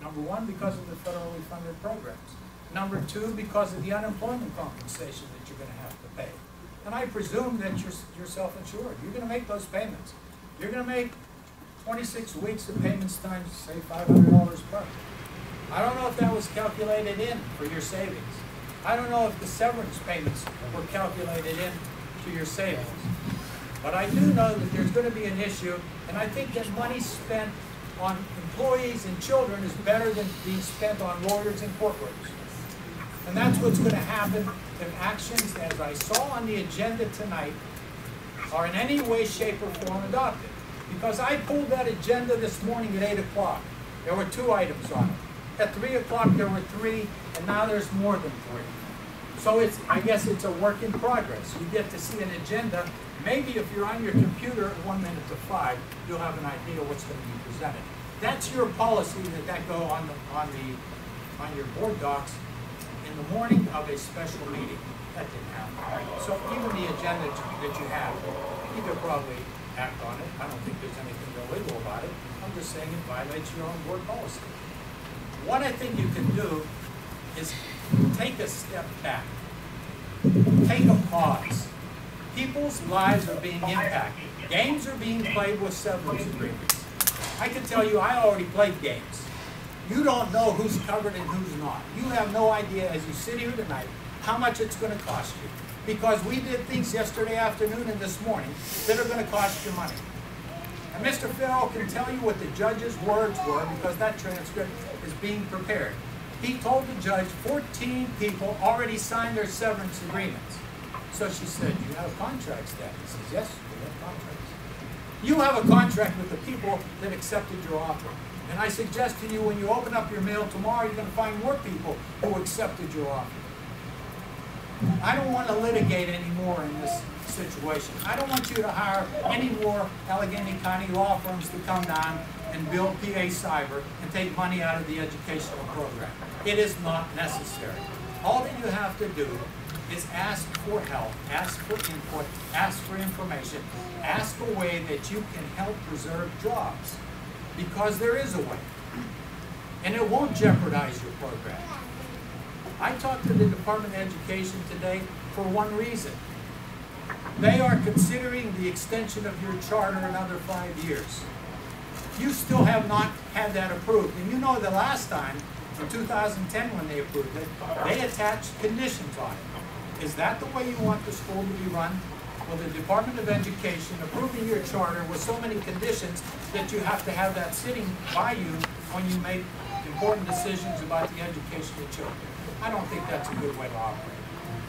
Number one, because of the federally funded programs. Number two, because of the unemployment compensation that you're going to have to pay. And I presume that you're self-insured. You're going to make those payments. You're going to make 26 weeks of payments times, say, $500 per. I don't know if that was calculated in for your savings. I don't know if the severance payments were calculated in to your savings. But I do know that there's going to be an issue, and I think that money spent on employees and children is better than being spent on lawyers and courtrooms. And that's what's going to happen if actions, as I saw on the agenda tonight, are in any way, shape, or form adopted. Because I pulled that agenda this morning at 8 o'clock. There were 2 items on it. At 3 o'clock there were 3, and now there's more than 3. So I guess it's a work in progress. You get to see an agenda. Maybe if you're on your computer at 1 minute to 5, you'll have an idea what's going to be presented. That's your policy that go on your board docs in the morning of a special meeting. That didn't happen. So even the agenda that you have, you could probably act on it. I don't think there's anything illegal about it. I'm just saying it violates your own board policy. What I think you can do is take a step back. Take a pause. People's lives are being impacted. Games are being played with severance agreements. I can tell you, I already played games. You don't know who's covered and who's not. You have no idea as you sit here tonight how much it's going to cost you. Because we did things yesterday afternoon and this morning that are going to cost you money. And Mr. Farrell can tell you what the judge's words were because that transcript is being prepared. He told the judge 14 people already signed their severance agreements. So she said, you have contracts then? He says, yes, we have contracts. You have a contract with the people that accepted your offer. And I suggest to you when you open up your mail tomorrow, you're going to find more people who accepted your offer. I don't want to litigate anymore in this situation. I don't want you to hire any more Allegheny County law firms to come down and build PA Cyber and take money out of the educational program. It is not necessary. All that you have to do is ask for help, ask for input, ask for information, ask a way that you can help preserve jobs. Because there is a way. And it won't jeopardize your program. I talked to the Department of Education today for one reason. They are considering the extension of your charter another 5 years. You still have not had that approved. And you know the last time, in 2010 when they approved it, they attached conditions on it. Is that the way you want the school to be run? Well, the Department of Education approving your charter with so many conditions that you have to have that sitting by you when you make important decisions about the education of children. I don't think that's a good way to operate.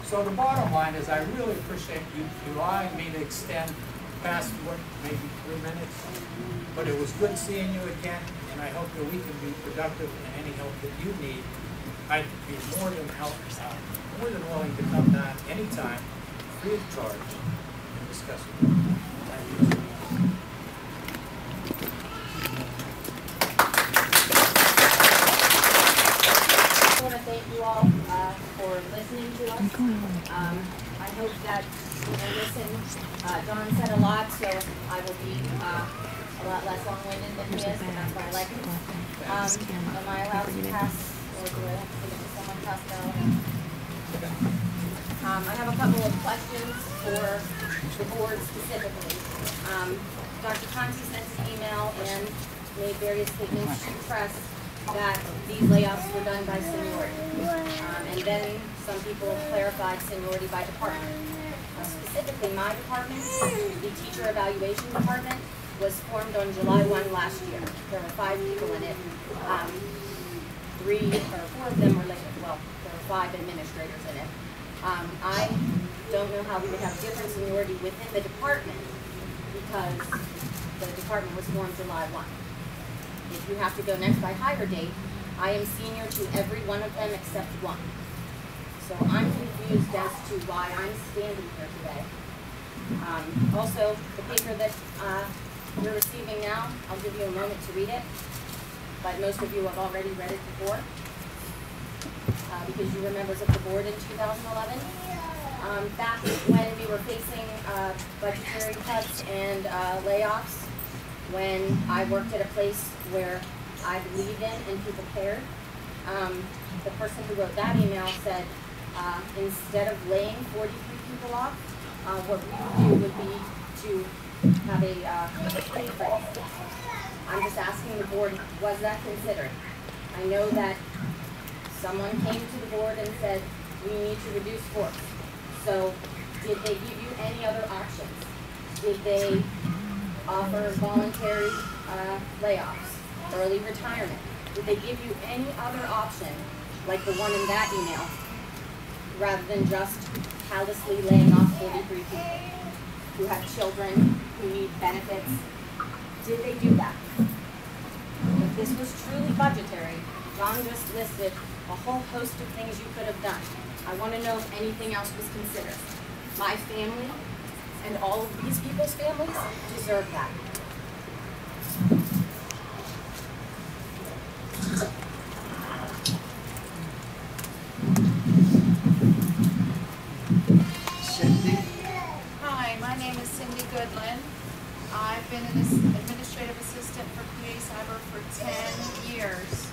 So the bottom line is I really appreciate you allowing me to extend past what, maybe 3 minutes, but it was good seeing you again, and I hope that we can be productive in any help that you need. I'd be more than willing to come down anytime, free of charge, and discuss it. Thank you. I want to thank you all for listening to us. I hope that you will listen. Don said a lot, so I will be a lot less long-winded than he is, and that's why I like him. Am I allowed to pass, or do I have to give it to someone pass down? I have a couple of questions for the board specifically. Dr. Conti sent an email and made various statements to the press that these layoffs were done by seniority. And then some people clarified seniority by department. Specifically, my department, the teacher evaluation department, was formed on July 1 last year. There were 5 people in it. 3 or 4 of them were well, there were 5 administrators in it. I don't know how we would have different seniority within the department because the department was formed July 1. If you have to go next by hire date, I am senior to every one of them except 1. So I'm confused as to why I'm standing here today. Also, the paper that you're receiving now, I'll give you a moment to read it, but most of you have already read it before because you were members of the board in 2011. Back when we were facing budgetary cuts and layoffs, when I worked at a place where I believe in and who prepared. The person who wrote that email said, instead of laying 43 people off, what we would do would be to have a pay freeze. I'm just asking the board, was that considered? I know that someone came to the board and said, we need to reduce force. So did they give you any other options? Did they offer voluntary layoffs, early retirement? Did they give you any other option, like the one in that email, rather than just callously laying off 43 people who have children, who need benefits? Did they do that? If this was truly budgetary, John just listed a whole host of things you could have done. I want to know if anything else was considered. My family and all of these people's families deserve that. Cindy? Hi, my name is Cindy Goodland. I've been an administrative assistant for PA Cyber for 10 years.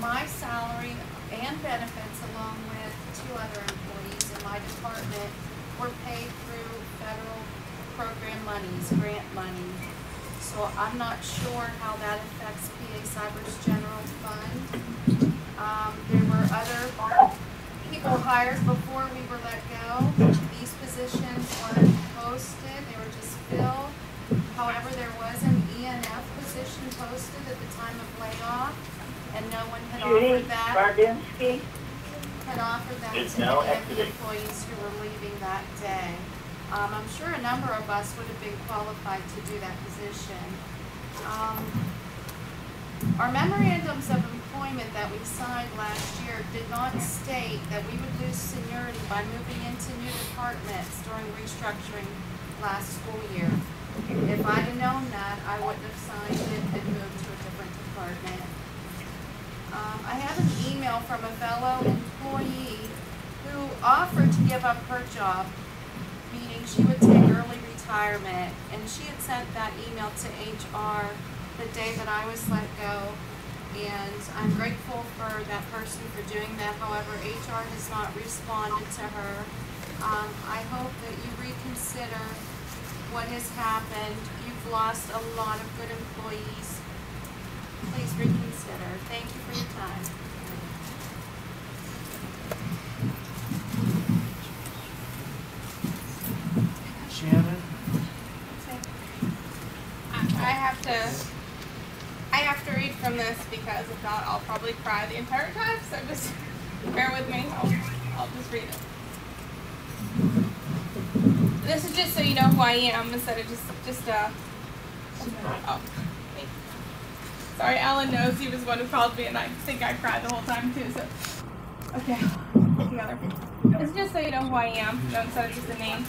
My salary and benefits, along with 2 other employees in my department, were paid through federal program monies, grant money. So I'm not sure how that affects PA Cyber's general fund. There were other people hired before we were let go. These positions weren't posted, they were just filled. However, there was an ENF position posted at the time of layoff, and no one had offered that. Had offered that to any of the employees who were leaving that day. I'm sure a number of us would have been qualified to do that position. Our memorandums of employment that we signed last year did not state that we would lose seniority by moving into new departments during restructuring last school year. If I'd have known that, I wouldn't have signed it and moved to a different department. I have an email from a fellow employee who offered to give up her job, meaning she would take early retirement, and she had sent that email to HR the day that I was let go, and I'm grateful for that person for doing that. However, HR has not responded to her. I hope that you reconsider what has happened. You've lost a lot of good employees. Please reconsider. Thank you for your time. Shannon? I have to read from this because if not, I'll probably cry the entire time. So just bear with me. I'll just read it. This is just so you know who I am instead of just oh. Sorry, Alan knows. He was the one who called me, and I think I cried the whole time too. So okay, together. This is just so you know who I am, instead of just a name.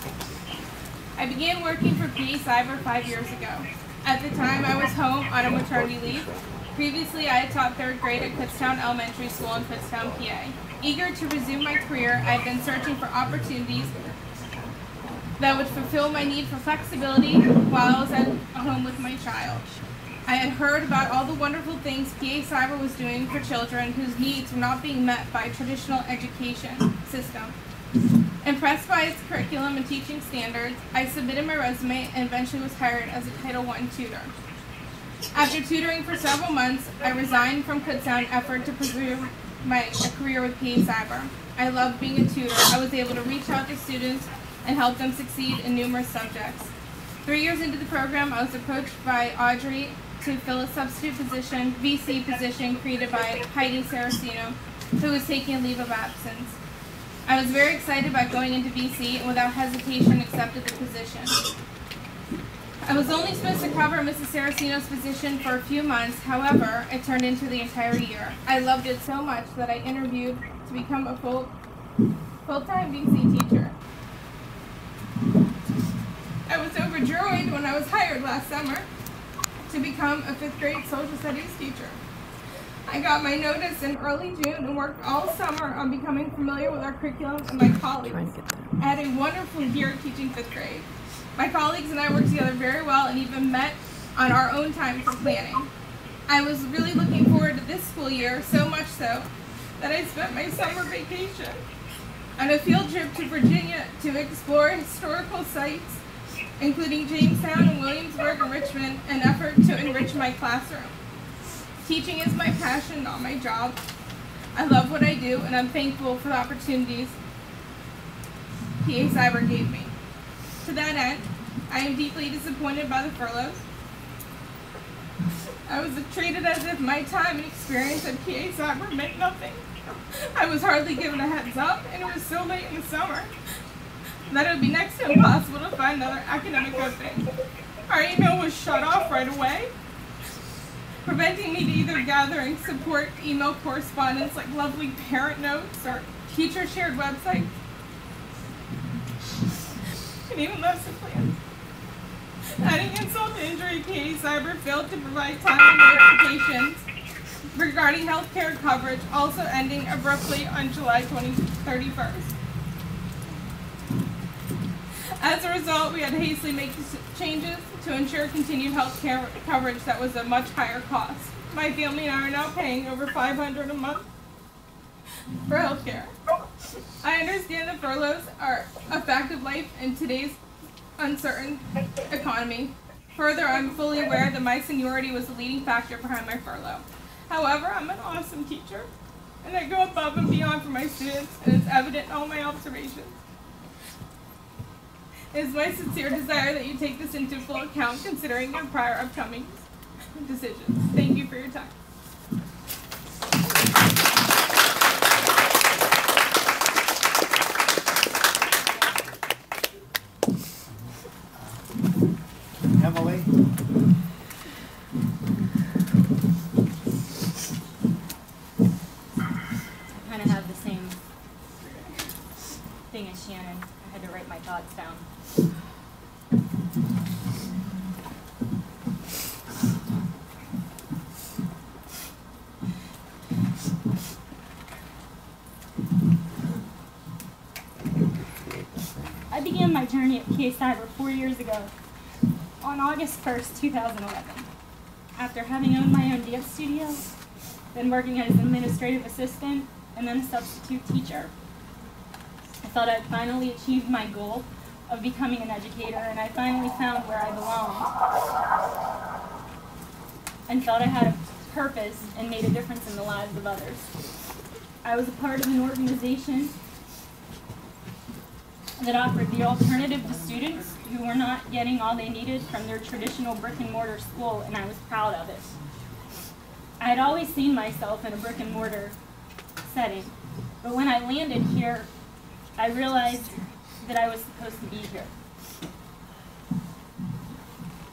I began working for PA Cyber 5 years ago. At the time, I was home on a maternity leave. Previously, I had taught 3rd grade at Kutztown Elementary School in Kutztown, PA. Eager to resume my career, I had been searching for opportunities that would fulfill my need for flexibility while I was at home with my child. I had heard about all the wonderful things PA Cyber was doing for children whose needs were not being met by a traditional education system. Impressed by its curriculum and teaching standards, I submitted my resume and eventually was hired as a Title I tutor. After tutoring for several months, I resigned from Kutztown in an effort to pursue a career with PA Cyber. I loved being a tutor. I was able to reach out to students and help them succeed in numerous subjects. 3 years into the program, I was approached by Audrey to fill a substitute position, VC position, created by Heidi Saraceno, who was taking a leave of absence. I was very excited about going into VC and without hesitation accepted the position. I was only supposed to cover Mrs. Saraceno's position for a few months, however, it turned into the entire year. I loved it so much that I interviewed to become a full-time VC teacher. I was overjoyed when I was hired last summer to become a 5th grade social studies teacher. I got my notice in early June and worked all summer on becoming familiar with our curriculum and my colleagues. I had a wonderful year teaching 5th grade. My colleagues and I worked together very well and even met on our own time for planning. I was really looking forward to this school year, so much so that I spent my summer vacation on a field trip to Virginia to explore historical sites, including Jamestown and Williamsburg and Richmond, in an effort to enrich my classroom. Teaching is my passion, not my job. I love what I do, and I'm thankful for the opportunities PA Cyber gave me. To that end, I am deeply disappointed by the furloughs. I was treated as if my time and experience at PA Cyber meant nothing. I was hardly given a heads up, and it was so late in the summer that it would be next to impossible to find another academic opening. Our email was shut off right away, preventing me to either gathering support email correspondence like lovely parent notes or teacher shared websites, and even lesson plans. Adding insult to injury, PA Cyber failed to provide timely notifications regarding healthcare coverage, also ending abruptly on July 31st. As a result, we had to hastily make changes to ensure continued healthcare coverage that was a much higher cost. My family and I are now paying over $500 a month for healthcare. I understand the furloughs are a fact of life in today's uncertain economy. Further, I'm fully aware that my seniority was the leading factor behind my furlough. However, I'm an awesome teacher, and I go above and beyond for my students, and it's evident in all my observations. It is my sincere desire that you take this into full account considering your prior upcoming decisions. Thank you for your time. Emily? I kind of have the same thing as Shannon. I had to write my thoughts down. I began my journey at PA Cyber 4 years ago, on August 1st, 2011. After having owned my own dance studio, then working as an administrative assistant, and then a substitute teacher, I thought I'd finally achieved my goal of becoming an educator, and I finally found where I belonged, and felt I had a purpose and made a difference in the lives of others. I was a part of an organization that offered the alternative to students who were not getting all they needed from their traditional brick and mortar school, and I was proud of it. I had always seen myself in a brick and mortar setting, but when I landed here, I realized that I was supposed to be here.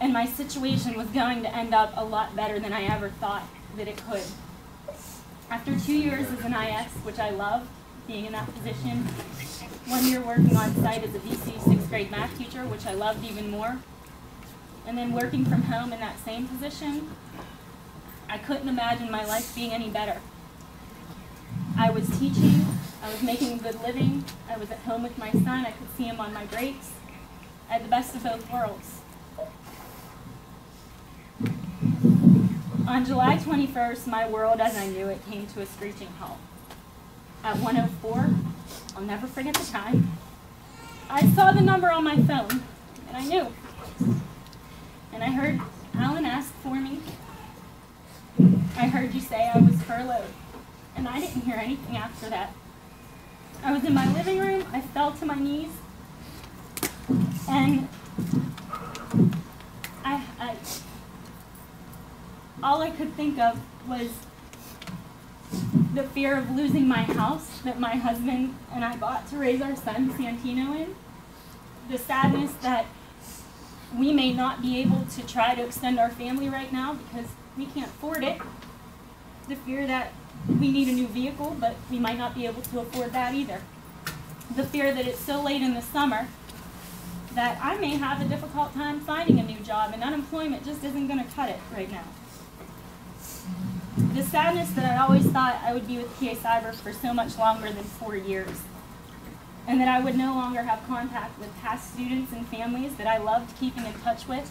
And my situation was going to end up a lot better than I ever thought that it could. After 2 years as an IS, which I loved, being in that position, 1 year working on site as a VC 6th grade math teacher, which I loved even more, and then working from home in that same position, I couldn't imagine my life being any better. I was teaching, I was making a good living, I was at home with my son, I could see him on my breaks. I had the best of both worlds. On July 21st, my world as I knew it came to a screeching halt. At 1:04, I'll never forget the time, I saw the number on my phone, and I knew. And I heard Alan ask for me. I heard you say I was furloughed, and I didn't hear anything after that. I was in my living room, I fell to my knees, and all I could think of was the fear of losing my house that my husband and I bought to raise our son, Santino, in. The sadness that we may not be able to try to extend our family right now because we can't afford it. The fear that we need a new vehicle, but we might not be able to afford that either. The fear that it's so late in the summer that I may have a difficult time finding a new job, and unemployment just isn't going to cut it right now. The sadness that I always thought I would be with PA Cyber for so much longer than 4 years, and that I would no longer have contact with past students and families that I loved keeping in touch with.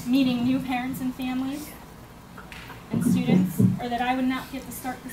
meeting new parents and families and students, or that I would not get to start the